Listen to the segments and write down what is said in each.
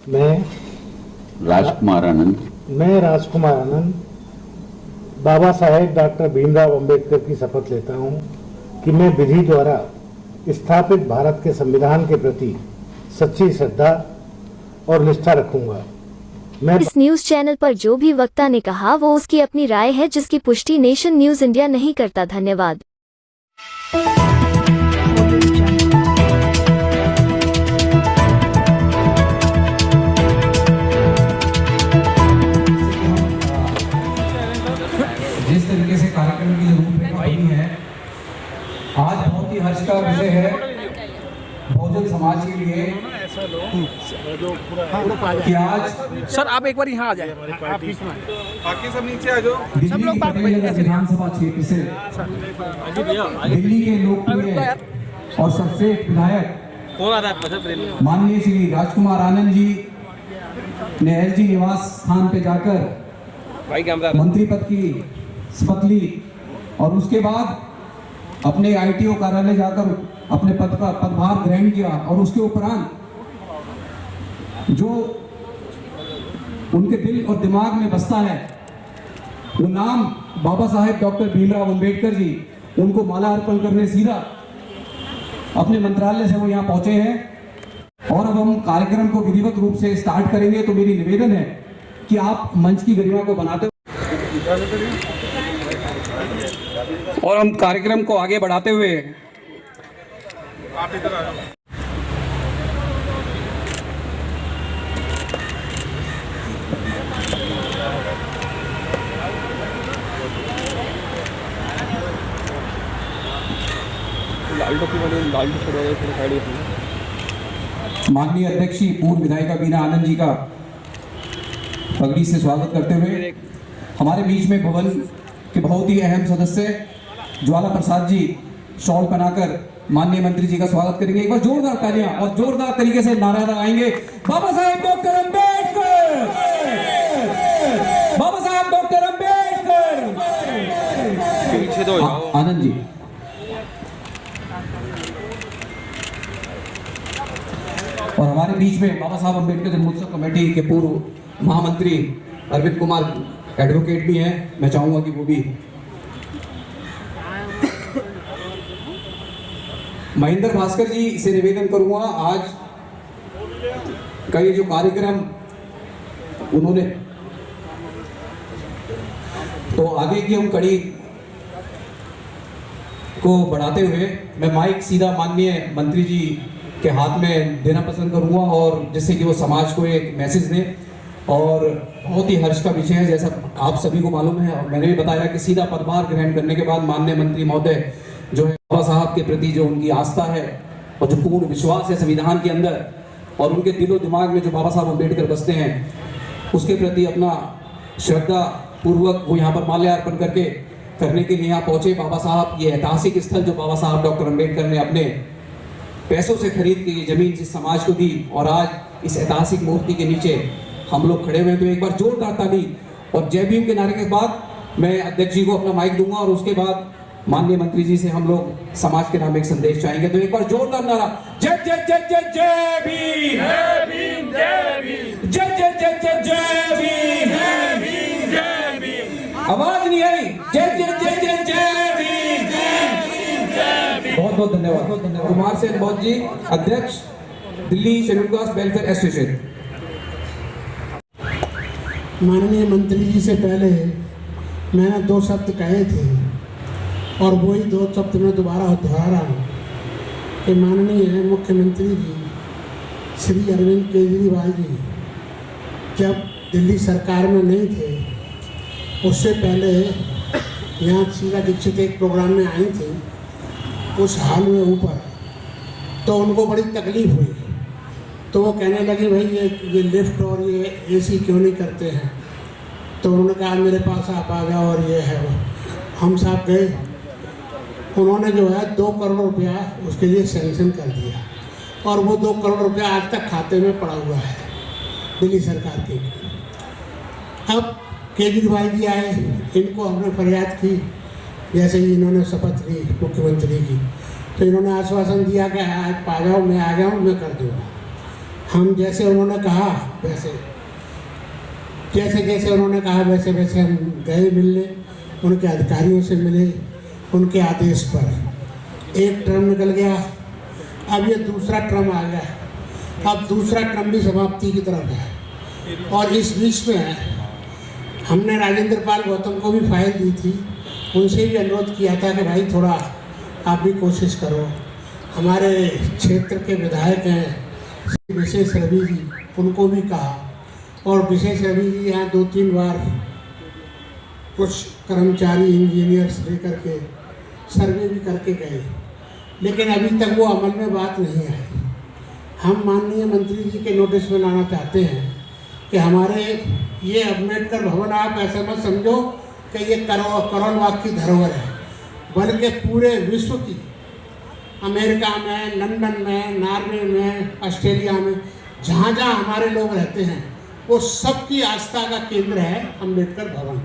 मैं राजकुमार आनंद बाबा साहेब डॉक्टर भीमराव अंबेडकर की शपथ लेता हूं कि मैं विधि द्वारा स्थापित भारत के संविधान के प्रति सच्ची श्रद्धा और निष्ठा रखूंगा। मैं इस न्यूज चैनल पर जो भी वक्ता ने कहा वो उसकी अपनी राय है, जिसकी पुष्टि नेशन न्यूज इंडिया नहीं करता। धन्यवाद। जिस तरीके से कार्यक्रम की रूपरेखा बनी है, आज बहुत ही हर्ष का विषय है बहुजन समाज के लिए कि आज सर आप एक बार यहाँ आ जाए, बाकी सब नीचे आ जाओ। सब लोग विधानसभा क्षेत्र से दिल्ली के लोकप्रिय और सर्वश्रेष्ठ विधायक माननीय श्री राजकुमार आनंद जी ने एलजी निवास स्थान पे जाकर मंत्री पद की शपथ ली और उसके बाद अपने आईटीओ कार्यालय जाकर अपने पद का पदभार ग्रहण किया और उसके उपरांत जो उनके दिल और दिमाग में बसता है वो नाम बाबा साहेब डॉक्टर भीमराव अंबेडकर जी, उनको माला अर्पण करने सीधा अपने मंत्रालय से वो यहाँ पहुंचे हैं। और अब हम कार्यक्रम को विधिवत रूप से स्टार्ट करेंगे, तो मेरी निवेदन है कि आप मंच की गरिमा को बनाते और हम कार्यक्रम को आगे बढ़ाते हुए आप इधर आ जाओ। माननीय अध्यक्ष जी पूर्व विधायिका बीना आनंद जी का पगड़ी से स्वागत करते हुए हमारे बीच में भवन के बहुत ही अहम सदस्य ज्वाला प्रसाद जी शॉल पहनाकर माननीय मंत्री जी का स्वागत करेंगे। एक बार जोरदार तालियां और जोरदार तरीके से नारा लगाएंगे, बाबा साहेब डॉक्टर अंबेडकर, बाबा साहेब डॉक्टर अंबेडकर। पीछे दो आनंद जी और हमारे बीच में बाबा साहब अंबेडकर जन्मोत्सव कमेटी के पूर्व महामंत्री अरविंद कुमार एडवोकेट भी हैं। मैं चाहूंगा कि वो भी महेंद्र भास्कर जी से निवेदन करूंगा, आज का ये जो कार्यक्रम उन्होंने तो आगे की हम कड़ी को बढ़ाते हुए मैं माइक सीधा माननीय मंत्री जी के हाथ में देना पसंद करूंगा और जिससे कि वो समाज को एक मैसेज दें। और बहुत ही हर्ष का विषय है, जैसा आप सभी को मालूम है और मैंने भी बताया कि सीधा पदभार ग्रहण करने के बाद माननीय मंत्री महोदय जो है बाबा साहब के प्रति जो उनकी आस्था है और जो पूर्ण विश्वास है संविधान के अंदर और उनके दिलो दिमाग में जो बाबा साहब अम्बेडकर बसते हैं उसके प्रति अपना श्रद्धा पूर्वक वो यहाँ पर माल्यार्पण करने के लिए यहाँ पहुंचे। बाबा साहब ये ऐतिहासिक स्थल जो बाबा साहब डॉक्टर अम्बेडकर ने अपने पैसों से खरीद के ये जमीन जिस समाज को दी और आज इस ऐतिहासिक मूर्ति के नीचे हम लोग खड़े हुए हैं, तो एक बार जोरदार ताली और जय भीम के नारे के बाद मैं अध्यक्ष जी को अपना माइक दूंगा और उसके बाद माननीय मंत्री जी से हम लोग समाज के नाम एक संदेश चाहेंगे। तो एक बार जोरदार नारा, जय जय जय जय जय भीम, जय भीम, जय भीम, जय जय जय जय जय भीम, जय भीम, जय भीम। आवाज नहीं आई, जय जय जय जय जय भीम, जय भीम, जय भीम। बहुत बहुत धन्यवाद। कुमार सेन बहुत जी, अध्यक्ष Delhi schedule caste welfare association. माननीय मंत्री जी से पहले मैंने 2 शब्द कहे थे और वही 2 शब्द मैं दोबारा दोहरा रहा हूँ कि माननीय मुख्यमंत्री जी श्री अरविंद केजरीवाल जी जब दिल्ली सरकार में नहीं थे उससे पहले यहाँ शीला दीक्षित एक प्रोग्राम में आई थी उस हाल में ऊपर, तो उनको बड़ी तकलीफ हुई तो वो कहने लगे भाई ये लिफ्ट और ये एसी क्यों नहीं करते हैं। तो उन्होंने कहा मेरे पास आप आ जाओ और ये है वो। हम साहब गए, उन्होंने जो है 2 करोड़ रुपया उसके लिए सैंक्शन कर दिया और वो 2 करोड़ रुपया आज तक खाते में पड़ा हुआ है दिल्ली सरकार के। अब केजरीवाल जी आए, इनको हमने फरियाद की, जैसे ही इन्होंने शपथ ली मुख्यमंत्री की तो इन्होंने आश्वासन दिया कि आज आ जाओ, मैं आ जाऊँ, मैं कर दूँगा। हम जैसे उन्होंने कहा वैसे जैसे उन्होंने कहा वैसे हम गए मिलने, उनके अधिकारियों से मिले, उनके आदेश पर। एक टर्म निकल गया, अब ये दूसरा टर्म आ गया, अब दूसरा टर्म भी समाप्ति की तरफ है। और इस बीच में हमने राजेंद्र पाल गौतम को भी फाइल दी थी, उनसे भी अनुरोध किया था कि भाई थोड़ा आप भी कोशिश करो। हमारे क्षेत्र के विधायक हैं श्री विशेष रवि जी, उनको भी कहा, और विशेष रवि जी यहाँ 2-3 बार कुछ कर्मचारी इंजीनियर्स लेकर के सर्वे भी करके गए, लेकिन अभी तक वो अमल में बात नहीं आई। हम माननीय मंत्री जी के नोटिस में लाना चाहते हैं कि हमारे ये अम्बेडकर भवन, आप ऐसा मत समझो कि ये करोल बाग की धरोहर है, बल्कि पूरे विश्व की, अमेरिका में, लंदन में, नॉर्वे में, ऑस्ट्रेलिया में, जहाँ जहाँ हमारे लोग रहते हैं वो सबकी आस्था का केंद्र है अम्बेडकर भवन,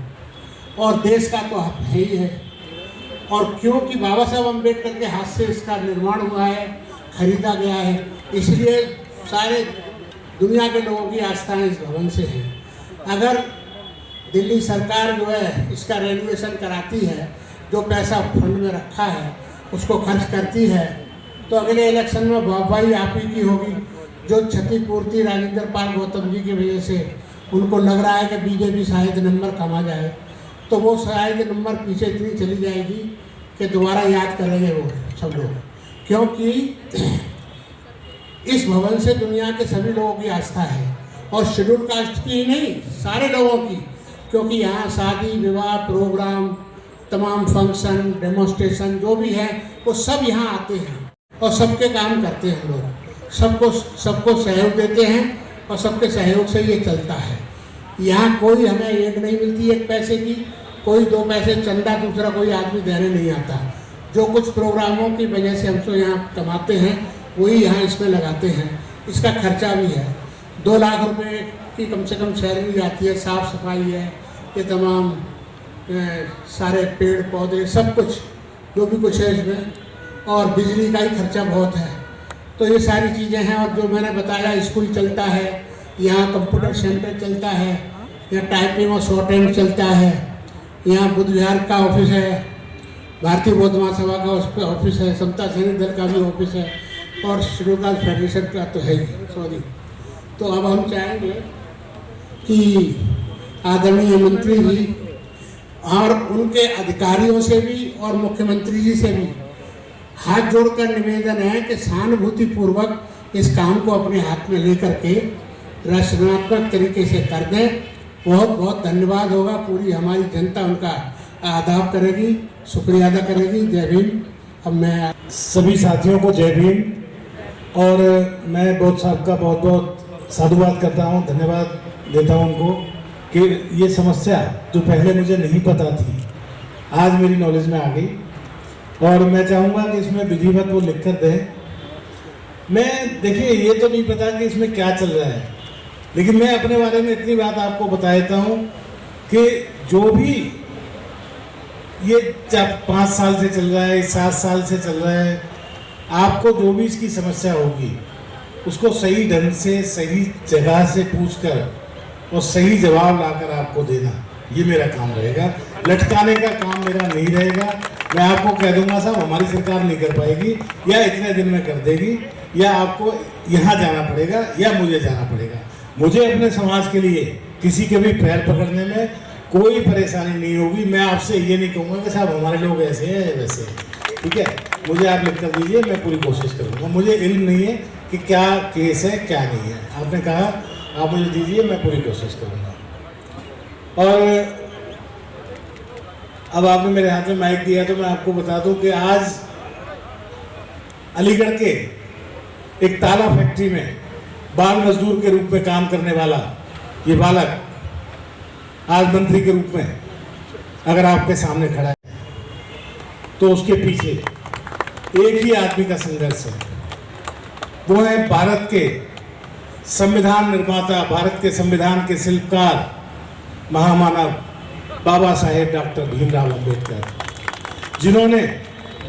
और देश का तो है ही है। और क्योंकि बाबा साहब अम्बेडकर के हाथ से इसका निर्माण हुआ है, खरीदा गया है, इसलिए सारे दुनिया के लोगों की आस्थाएं इस भवन से हैं। अगर दिल्ली सरकार जो है इसका रेनोवेशन कराती है, जो पैसा फंड में रखा है उसको खर्च करती है, तो अगले इलेक्शन में वाहवाही आप ही की होगी। जो क्षतिपूर्ति राजेंद्र पाल गौतम जी की वजह से उनको लग रहा है कि बीजेपी शायद नंबर कमा जाए, तो वो शायद नंबर पीछे इतनी चली जाएगी कि दोबारा याद करेंगे वो सब लोग, क्योंकि इस भवन से दुनिया के सभी लोगों की आस्था है, और शेड्यूल कास्ट की ही नहीं, सारे लोगों की, क्योंकि यहाँ शादी विवाह प्रोग्राम, तमाम फंक्शन, डेमोन्स्ट्रेशन जो भी है वो सब यहाँ आते हैं और सबके काम करते हैं। हम लोग सबको सहयोग देते हैं और सबके सहयोग से ये चलता है। यहाँ कोई हमें एड नहीं मिलती 1 पैसे की, कोई 2 पैसे चंदा दूसरा कोई आदमी देने नहीं आता। जो कुछ प्रोग्रामों की वजह से हम तो यहाँ कमाते हैं वही यहाँ इसमें लगाते हैं। इसका खर्चा भी है, 2 लाख रुपए की कम से कम सैलरी जाती है, साफ़ सफाई है, ये तमाम सारे पेड़ पौधे सब कुछ जो भी कुछ है इसमें, और बिजली का ही खर्चा बहुत है। तो ये सारी चीज़ें हैं। और जो मैंने बताया, स्कूल चलता है, यहाँ कंप्यूटर सेंटर चलता है, यहाँ टाइपिंग और शॉर्ट हैंड चलता है, यहाँ बुद्ध विहार का ऑफिस है, भारतीय बौद्ध महासभा का ऑफिस है, समता सैनिक दल का भी ऑफिस है, और शेड्यूल कास्ट फेडरेशन का तो है ही, सॉरी। तो अब हम चाहेंगे कि आदरणीय मंत्री जी और उनके अधिकारियों से भी और मुख्यमंत्री जी से भी हाथ जोड़कर निवेदन है कि सहानुभूतिपूर्वक इस काम को अपने हाथ में लेकर के रचनात्मक तरीके से कर दें। बहुत बहुत धन्यवाद होगा, पूरी हमारी जनता उनका आदाब करेगी, शुक्रिया अदा करेगी। जय भीम। अब मैं सभी साथियों को जय भीम, और मैं बौद्ध साहब का बहुत बहुत साधुवाद करता हूँ, धन्यवाद देता हूँ उनको कि ये समस्या जो पहले मुझे नहीं पता थी आज मेरी नॉलेज में आ गई, और मैं चाहूँगा कि इसमें विधिवत वो लिख कर दें। मैं देखिए ये तो नहीं पता कि इसमें क्या चल रहा है, लेकिन मैं अपने बारे में इतनी बात आपको बता देता हूँ कि जो भी ये 5 साल से चल रहा है, 7 साल से चल रहा है, आपको जो भी इसकी समस्या होगी उसको सही ढंग से, सही जगह से पूछकर और सही जवाब लाकर आपको देना, ये मेरा काम रहेगा। लटकाने का काम मेरा नहीं रहेगा। मैं आपको कह दूंगा साहब हमारी सरकार नहीं कर पाएगी, या इतने दिन में कर देगी, या आपको यहाँ जाना पड़ेगा या मुझे जाना पड़ेगा। मुझे अपने समाज के लिए किसी के भी पैर पकड़ने में कोई परेशानी नहीं होगी। मैं आपसे ये नहीं कहूँगा कि साहब हमारे लोग ऐसे हैं वैसे, ठीक है। मुझे आप लिख कर दीजिए, मैं पूरी कोशिश करूँगा। मुझे इल्म नहीं है कि क्या केस है क्या नहीं है, आपने कहा आप मुझे दीजिए, मैं पूरी कोशिश करूँगा। और अब आपने मेरे हाथ में माइक दिया तो मैं आपको बता दूं कि आज अलीगढ़ के एक ताला फैक्ट्री में बाल मजदूर के रूप में काम करने वाला ये बालक आज मंत्री के रूप में अगर आपके सामने खड़ा है, तो उसके पीछे एक ही आदमी का संघर्ष है। वो है भारत के संविधान निर्माता, भारत के संविधान के शिल्पकार, महामानव बाबा साहेब डॉक्टर भीमराव अंबेडकर, जिन्होंने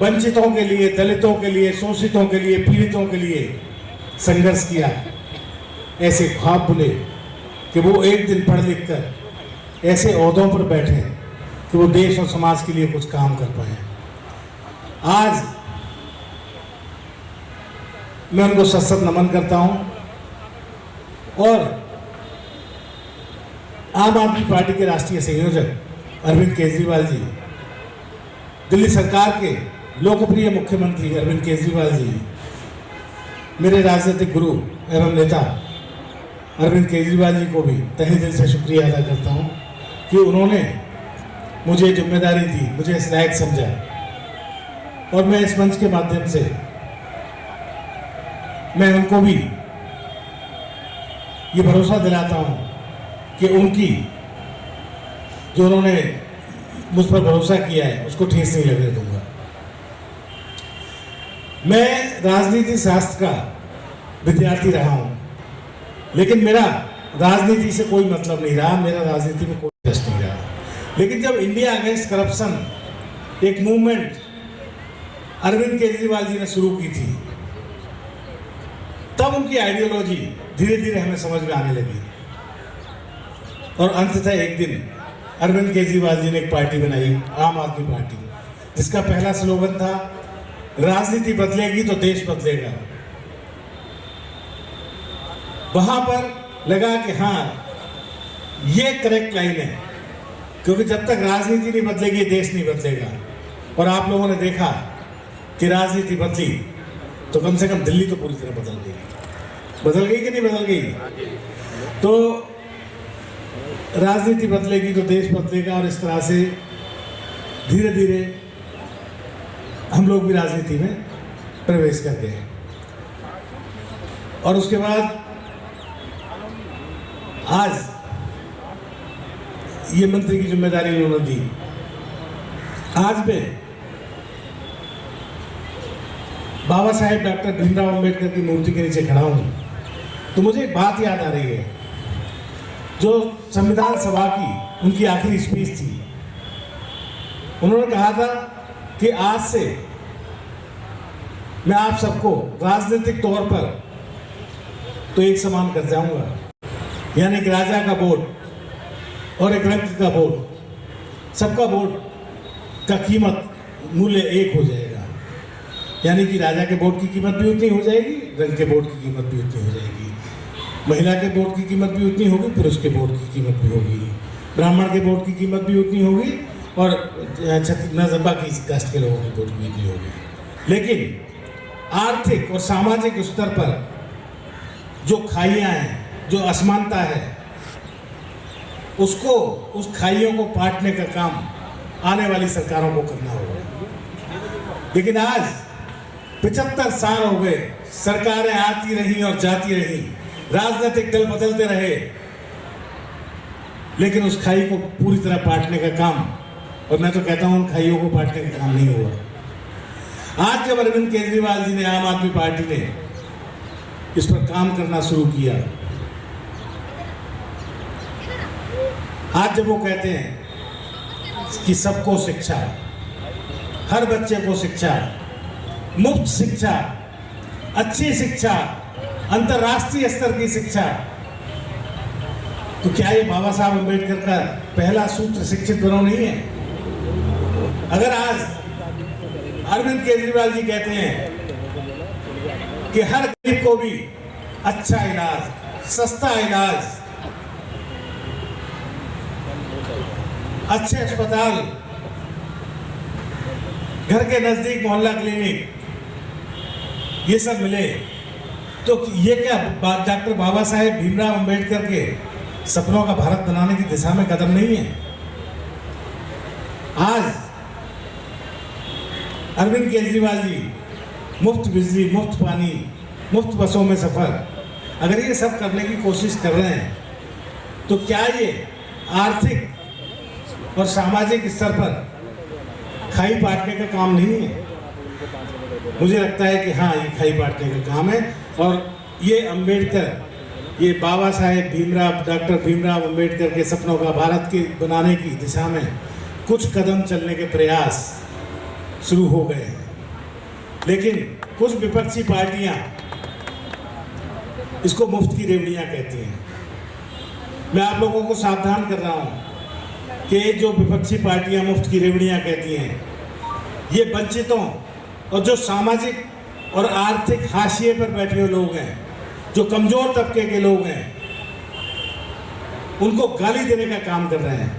वंचितों के लिए, दलितों के लिए, शोषितों के लिए, पीड़ितों के लिए संघर्ष किया। ऐसे ख्वाब बुने कि वो एक दिन पढ़ लिख कर ऐसे ओहदों पर बैठे कि वो देश और समाज के लिए कुछ काम कर पाए। आज मैं उनको सशक्त नमन करता हूं और आम आदमी पार्टी के राष्ट्रीय संयोजक अरविंद केजरीवाल जी, दिल्ली सरकार के लोकप्रिय मुख्यमंत्री अरविंद केजरीवाल जी, मेरे राजनीतिक गुरु एवं नेता अरविंद केजरीवाल जी को भी तहे दिल से शुक्रिया अदा करता हूं कि उन्होंने मुझे जिम्मेदारी दी, मुझे इस लायक समझा और मैं इस मंच के माध्यम से मैं उनको भी ये भरोसा दिलाता हूं कि उनकी जो उन्होंने मुझ पर भरोसा किया है उसको ठेस नहीं लगने दूंगा। मैं राजनीति शास्त्र का विद्यार्थी रहा हूं, लेकिन मेरा राजनीति से कोई मतलब नहीं रहा, मेरा राजनीति में कोई इंटरेस्ट नहीं रहा। लेकिन जब इंडिया अगेंस्ट करप्शन एक मूवमेंट अरविंद केजरीवाल जी ने शुरू की थी, तब उनकी आइडियोलॉजी धीरे धीरे हमें समझ में आने लगी और अंततः एक दिन अरविंद केजरीवाल जी ने एक पार्टी बनाई, आम आदमी पार्टी, जिसका पहला स्लोगन था राजनीति बदलेगी तो देश बदलेगा। वहां पर लगा कि हाँ, ये करेक्ट लाइन है, क्योंकि जब तक राजनीति नहीं बदलेगी देश नहीं बदलेगा। और आप लोगों ने देखा कि राजनीति बदली तो कम से कम दिल्ली तो पूरी तरह बदल गई कि नहीं बदल गई? तो राजनीति बदलेगी तो देश बदलेगा और इस तरह से धीरे धीरे हम लोग भी राजनीति में प्रवेश कर गए। और उसके बाद आज ये मंत्री की जिम्मेदारी उन्होंने दी। आज मैं बाबा साहेब डॉक्टर भीमराव अंबेडकर की मूर्ति के नीचे खड़ा हूं तो मुझे एक बात याद आ रही है, जो संविधान सभा की उनकी आखिरी स्पीच थी। उन्होंने कहा था कि आज से मैं आप सबको राजनीतिक तौर पर तो एक समान कर जाऊंगा, यानी कि राजा का वोट और एक रंग का वोट, सबका वोट का कीमत मूल्य एक हो जाएगा। यानी कि राजा के वोट की कीमत भी उतनी हो जाएगी, रंग के वोट की कीमत भी उतनी हो जाएगी, महिला के वोट की कीमत भी उतनी होगी, पुरुष के वोट की कीमत भी होगी, ब्राह्मण के वोट की कीमत भी उतनी होगी और नजबा की कास्ट के लोगों की वोट भी उतनी होगी। लेकिन आर्थिक और सामाजिक स्तर पर जो खाइयां हैं, जो असमानता है, उसको, उस खाइयों को पाटने का काम आने वाली सरकारों को करना होगा। लेकिन आज 75 साल हो गए, सरकारें आती रही और जाती रही, राजनीतिक दल बदलते रहे, लेकिन उस खाई को पूरी तरह पाटने का काम, और मैं तो कहता हूं उन खाइयों को पाटने का काम नहीं हुआ। आज जब अरविंद केजरीवाल जी ने, आम आदमी पार्टी ने इस पर काम करना शुरू किया, आज जब वो कहते हैं कि सबको शिक्षा, हर बच्चे को शिक्षा, मुफ्त शिक्षा, अच्छी शिक्षा, अंतर्राष्ट्रीय स्तर की शिक्षा, तो क्या ये बाबा साहब अम्बेडकर का पहला सूत्र शिक्षित बनो नहीं है? अगर आज अरविंद केजरीवाल जी कहते हैं कि हर गरीब को भी अच्छा इलाज, सस्ता इलाज, अच्छे अस्पताल, घर के नजदीक मोहल्ला क्लिनिक, ये सब मिले, तो ये क्या डॉक्टर बाबा साहेब भीमराव अंबेडकर के सपनों का भारत बनाने की दिशा में कदम नहीं है? आज अरविंद केजरीवाल जी मुफ्त बिजली, मुफ्त पानी, मुफ्त बसों में सफर, अगर ये सब करने की कोशिश कर रहे हैं, तो क्या ये आर्थिक और सामाजिक स्तर पर खाई पाटने का काम नहीं है? मुझे लगता है कि हाँ, ये खाई बांटने का काम है। और ये अंबेडकर, ये बाबा साहेब भीमराव, डॉक्टर भीमराव अंबेडकर के सपनों का भारत के बनाने की दिशा में कुछ कदम चलने के प्रयास शुरू हो गए हैं। लेकिन कुछ विपक्षी पार्टियां इसको मुफ्त की रेवड़ियाँ कहती हैं। मैं आप लोगों को सावधान कर रहा हूँ कि जो विपक्षी पार्टियां मुफ्त की रेवड़ियां कहती हैं, ये वंचितों और जो सामाजिक और आर्थिक हाशिए पर बैठे हुए लोग हैं, जो कमजोर तबके के लोग हैं, उनको गाली देने का काम कर रहे हैं।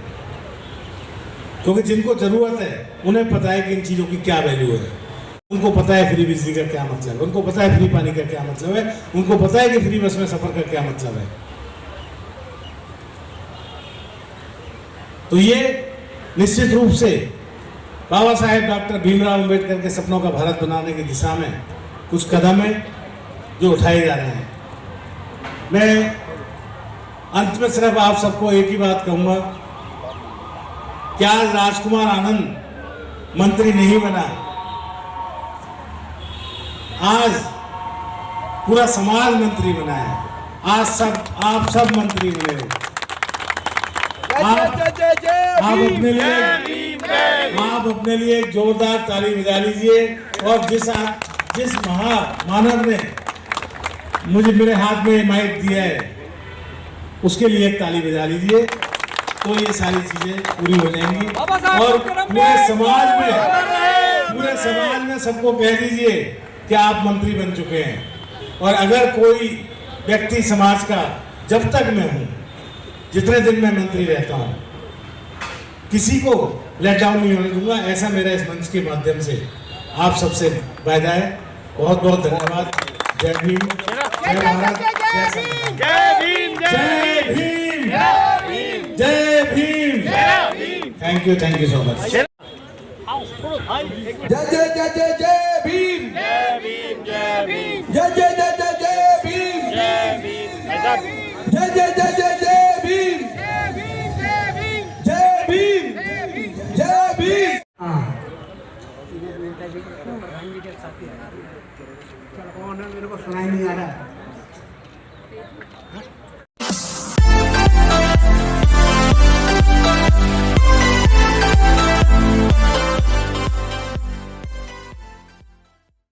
क्योंकि जिनको जरूरत है उन्हें पता है कि इन चीज़ों की क्या वैल्यू है। उनको पता है फ्री बिजली का क्या मतलब है, उनको पता है फ्री पानी का क्या मतलब है, उनको पता है कि फ्री बस में सफर का क्या मतलब है। तो ये निश्चित रूप से बाबा साहेब डॉक्टर भीमराव अंबेडकर के सपनों का भारत बनाने की दिशा में कुछ कदम है जो उठाए जा रहे हैं। मैं अंत में सिर्फ आप सबको एक ही बात कहूंगा कि आज राजकुमार आनंद मंत्री नहीं बना, आज पूरा समाज मंत्री बना है। आज आप सब मंत्री बने हो। आप अपने लिए एक जोरदार ताली बजा लीजिए और जिस महामानव ने मुझे मेरे हाथ में माइक दिया है उसके लिए एक ताली बजा लीजिए, तो ये सारी चीजें पूरी हो जाएंगी। और पूरे समाज में सबको कह दीजिए कि आप मंत्री बन चुके हैं। और अगर कोई व्यक्ति समाज का, जब तक मैं हूं, जितने दिन मैं मंत्री रहता हूं, किसी को लेट डाउन नहीं होने दूंगा, ऐसा मेरा इस मंच के माध्यम से आप सबसे वायदा है। बहुत बहुत धन्यवाद। जय भीम, जय भारत, जय संविधान। जय भीम, जय भीम, जय Bhim. Thank you so much. जय जय जय जय जय भीम, जय भीम, जय भीम, जय जय जय जय जय भीम, जय भीम, जय जय जय जय जय भीम, जय भीम, जय भीम। मेरे को सुनाई नहीं आ रहा।